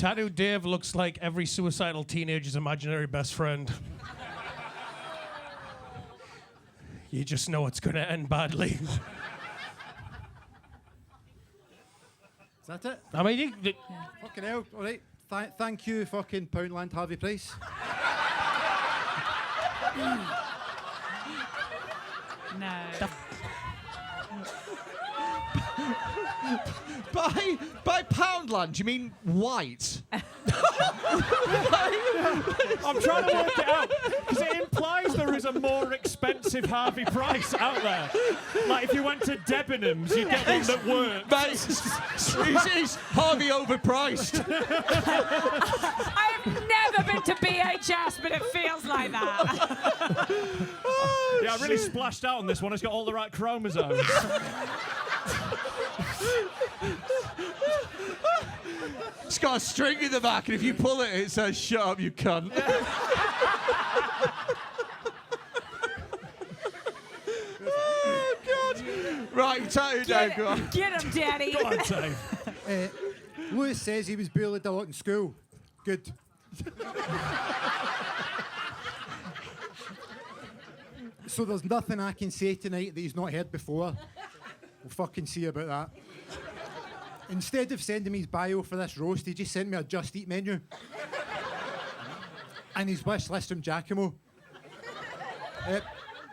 Tattoo Dave looks like every suicidal teenager's imaginary best friend. You just know it's going to end badly. Is that it? I mean, Fucking hell. All right. Thank you, fucking Poundland Harvey Price. No. By Poundland, you mean white? I'm trying to work it out because it implies there is a more expensive Harvey Price out there. Like if you went to Debenhams, you'd get one that worked. Is Harvey overpriced? I've never been to BHS, but it feels like that. Yeah, I really splashed out on this one. It's got all the right chromosomes. It's got a string in the back, and if you pull it, it says, "Shut up, you cunt." Oh, God. Right, Tattoo Dave, go on. Get him, Daddy. Go on, Dave. Lewis says he was bullied a lot in school. Good. So there's nothing I can say tonight that he's not heard before. We'll fucking see about that. Instead of sending me his bio for this roast, he just sent me a Just Eat menu. And his wish list from Giacomo.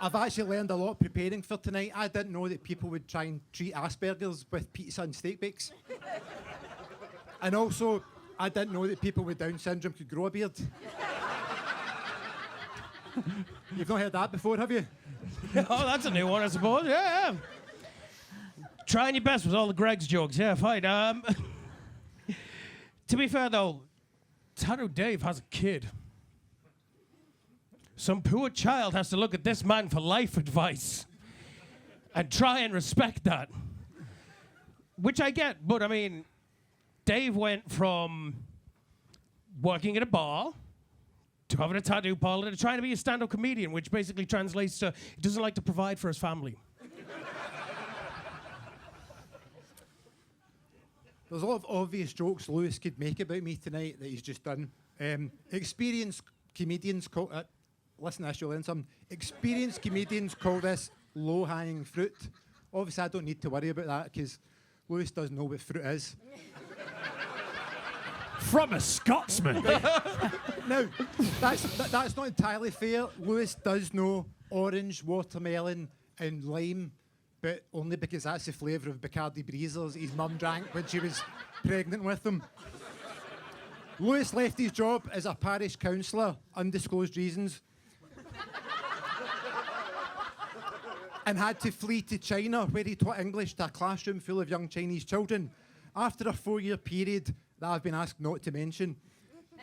I've actually learned a lot preparing for tonight. I didn't know that people would try and treat Asperger's with pizza and steak bakes. And also, I didn't know that people with Down syndrome could grow a beard. You've not heard that before, have you? oh, that's a new one, I suppose. Yeah. Trying your best with all the Greg's jokes. Yeah, fine. To be fair, though, Tattoo Dave has a kid. Some poor child has to look at this man for life advice and try and respect that. Which I get, but I mean, Dave went from working at a bar to having a tattoo parlor to trying to be a stand-up comedian, which basically translates to he doesn't like to provide for his family. There's a lot of obvious jokes Lewis could make about me tonight that he's just done. Experienced comedians call it. Listen to this, you'll learn something. Experienced comedians call this low-hanging fruit. Obviously, I don't need to worry about that because Lewis doesn't know what fruit is. From a Scotsman. Now, that's not entirely fair. Lewis does know orange, watermelon, and lime, but only because that's the flavour of Bacardi Breezers his mum drank when she was pregnant with him. Lewis left his job as a parish councillor, undisclosed reasons, and had to flee to China, where he taught English to a classroom full of young Chinese children. After a 4-year period that I've been asked not to mention,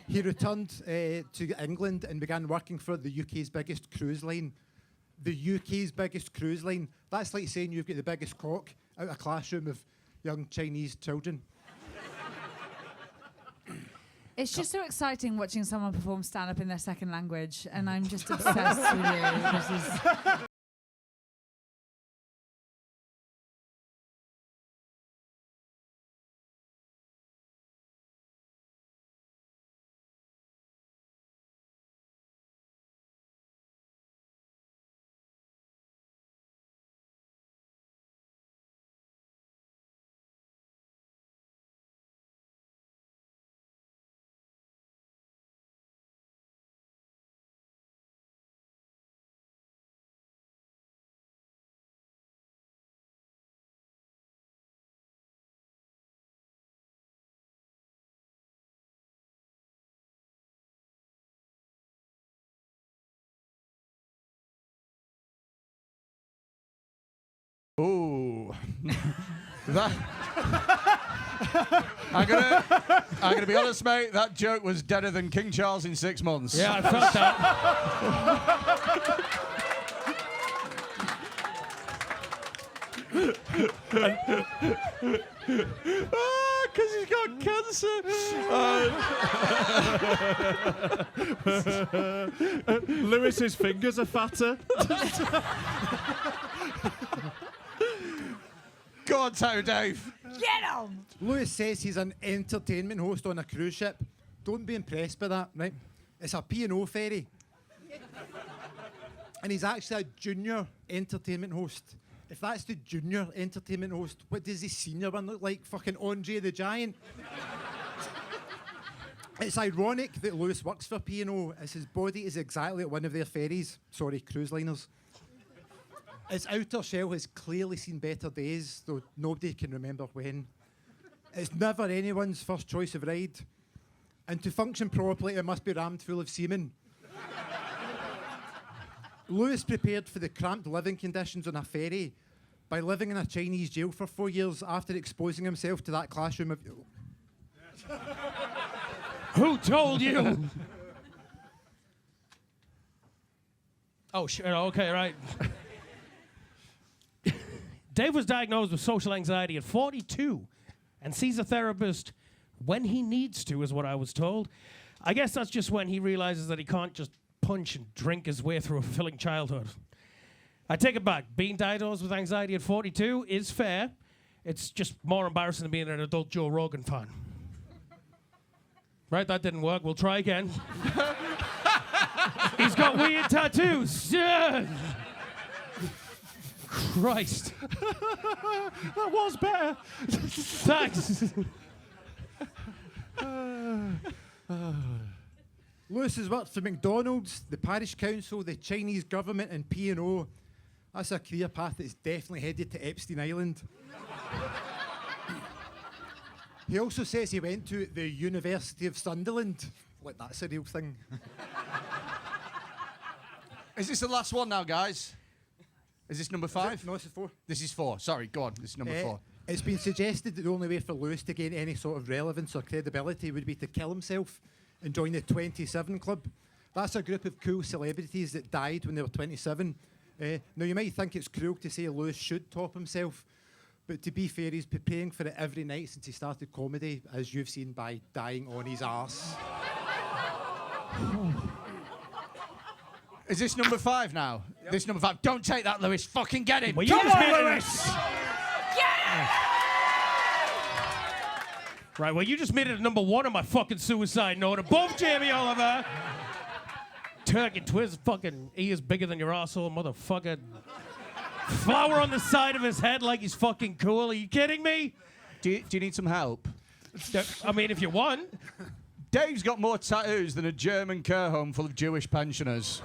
he returned to England and began working for the UK's biggest cruise line. The UK's biggest cruise line. That's like saying you've got the biggest cock out of a classroom of young Chinese children. It's just so exciting watching someone perform stand-up in their second language, and I'm just obsessed with you. This is... Oh, I'm gonna be honest, mate. That joke was deader than King Charles in 6 months. Yeah, I felt that. Because he's got cancer. Lewis's fingers are fatter. Go on, Tattoo Dave. Get him! Lewis says he's an entertainment host on a cruise ship. Don't be impressed by that, right? It's a P&O ferry. And he's actually a junior entertainment host. If that's the junior entertainment host, what does the senior one look like? Fucking Andre the Giant? It's ironic that Lewis works for P&O, as his body is exactly like one of their ferries. Sorry, cruise liners. Its outer shell has clearly seen better days, though nobody can remember when. It's never anyone's first choice of ride. And to function properly, it must be rammed full of semen. Lewis prepared for the cramped living conditions on a ferry by living in a Chinese jail for 4 years after exposing himself to that classroom of... Who told you? Oh, shit. Okay, right. Dave was diagnosed with social anxiety at 42 and sees a therapist when he needs to, is what I was told. I guess that's just when he realizes that he can't just punch and drink his way through a fulfilling childhood. I take it back. Being diagnosed with anxiety at 42 is fair. It's just more embarrassing than being an adult Joe Rogan fan. Right, that didn't work. We'll try again. He's got weird tattoos. Yeah. Christ. That was better. Thanks. Lewis has worked for McDonald's, the parish council, the Chinese government, and P&O. That's a career path that's definitely headed to Epstein Island. He also says he went to the University of Sunderland. Like, that's a real thing. Is this the last one now, guys? Is this number 5? No, this is 4. This is 4. Sorry, go on. This is number 4. It's been suggested that the only way for Lewis to gain any sort of relevance or credibility would be to kill himself and join the 27 Club. That's a group of cool celebrities that died when they were 27. Now, you might think it's cruel to say Lewis should top himself, but to be fair, he's preparing for it every night since he started comedy, as you've seen by dying on his arse. Is this number 5 now? Yep. This number 5. Don't take that, Lewis. Fucking get him. Well, Come on, Lewis. Right, well, you just made it number 1 on my fucking suicide note. Above Jamie Oliver. Turkey twist, fucking ears bigger than your arsehole, motherfucker. Flower on the side of his head like he's fucking cool. Are you kidding me? Do you need some help? I mean, if you want. Dave's got more tattoos than a German care home full of Jewish pensioners.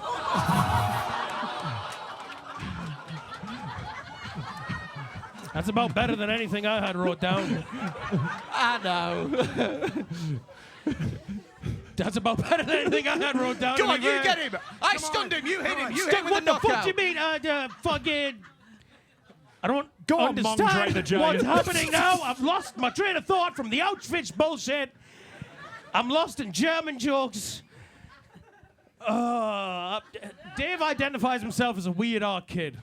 That's about better than anything I had wrote down. I know. That's about better than anything I had wrote down. Go on, you get him. I stunned him. You hit him. You hit him with What the the fuck knockout. do you mean? Fucking... I don't Go on, Andre understand the Giant. what's happening now. I've lost my train of thought from the Auschwitz bullshit. I'm lost in German jokes. Dave identifies himself as a weird art kid,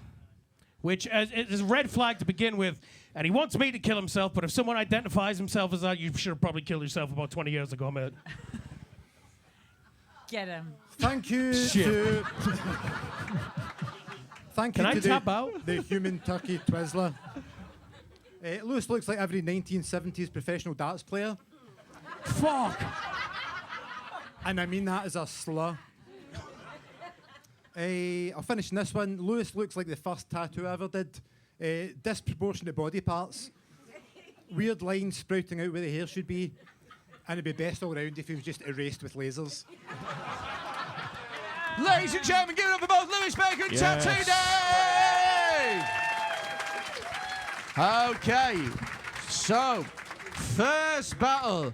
which is a red flag to begin with. And he wants me to kill himself, but if someone identifies himself as that, you should have probably killed yourself about 20 years ago, mate. Get him. Thank you Shit. to... Thank Can you I to tap out? the human turkey Twizzler. Lewis looks like every 1970s professional darts player. Fuck. And I mean that as a slur. I'll finish in this one. Lewis looks like the first tattoo I ever did. Disproportionate body parts. Weird lines sprouting out where the hair should be. And it'd be best all round if he was just erased with lasers. Ladies and gentlemen, give it up for both Lewis Baker and Yes. Tattoo Dave! Okay, so, first battle.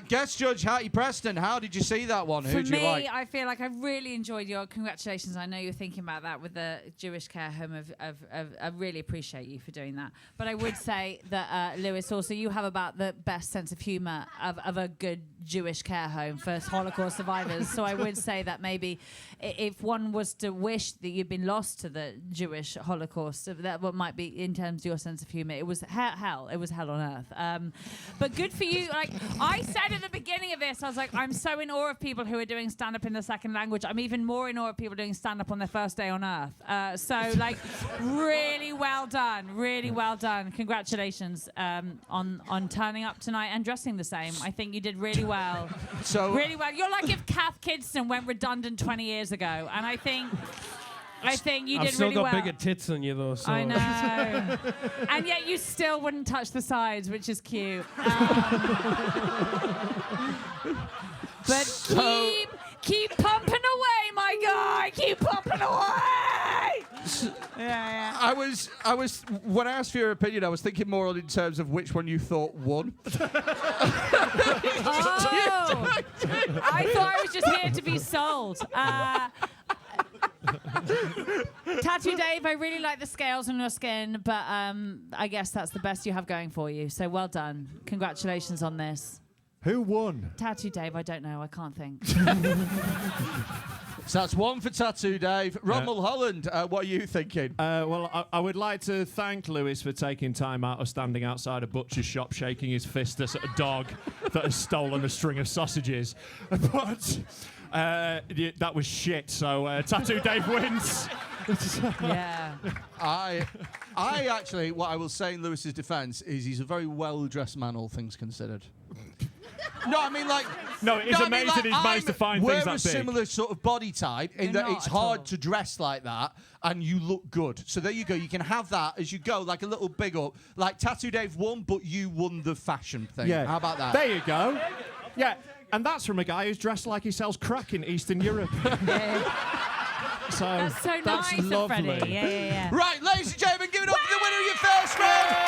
Guest judge Hattie Preston, how did you see that one? For Who do you me, like? I feel like I really enjoyed your congratulations. I know you're thinking about that with the Jewish care home. I really appreciate you for doing that. But I would say that, Lewis, also you have about the best sense of humour of a good Jewish care home for Holocaust survivors. So I would say that maybe if one was to wish that you'd been lost to the Jewish Holocaust, that what might be in terms of your sense of humour. It was hell. It was hell on earth. But good for you. Like I said at the beginning of this, this. I was like, I'm so in awe of people who are doing stand-up in the second language. I'm even more in awe of people doing stand-up on their first day on Earth. So, like, really well done. Really well done. Congratulations on turning up tonight and dressing the same. I think you did really well. So really well. You're like if Kath Kidston went redundant 20 years ago, and I think you did really well. I've still got bigger tits than you, though. So. I know. And yet you still wouldn't touch the sides, which is cute. But keep pumping away, my guy. Keep pumping away. Yeah. I was when I asked for your opinion, I was thinking more in terms of which one you thought won. Oh, I thought I was just here to be sold. Tattoo Dave, I really like the scales on your skin, but I guess that's the best you have going for you. So well done. Congratulations on this. Who won? Tattoo Dave, I don't know. I can't think. So that's one for Tattoo Dave. Rommel Holland, what are you thinking? Well, I would like to thank Lewis for taking time out of standing outside a butcher's shop shaking his fist at a dog that has stolen a string of sausages. But that was shit, so Tattoo Dave wins. Yeah. I actually, what I will say in Lewis's defence is he's a very well-dressed man, all things considered. No, I mean, like... No, it is amazing he's managed to find things that big. We're a similar sort of body type in that it's hard to dress like that and you look good. So there you go. You can have that as you go, like a little big up. Like Tattoo Dave won, but you won the fashion thing. Yeah. How about that? There you go. Yeah, and that's from a guy who's dressed like he sells crack in Eastern Europe. That's so nice of Freddie. Yeah. Right, ladies and gentlemen, give it up for the winner of your first round.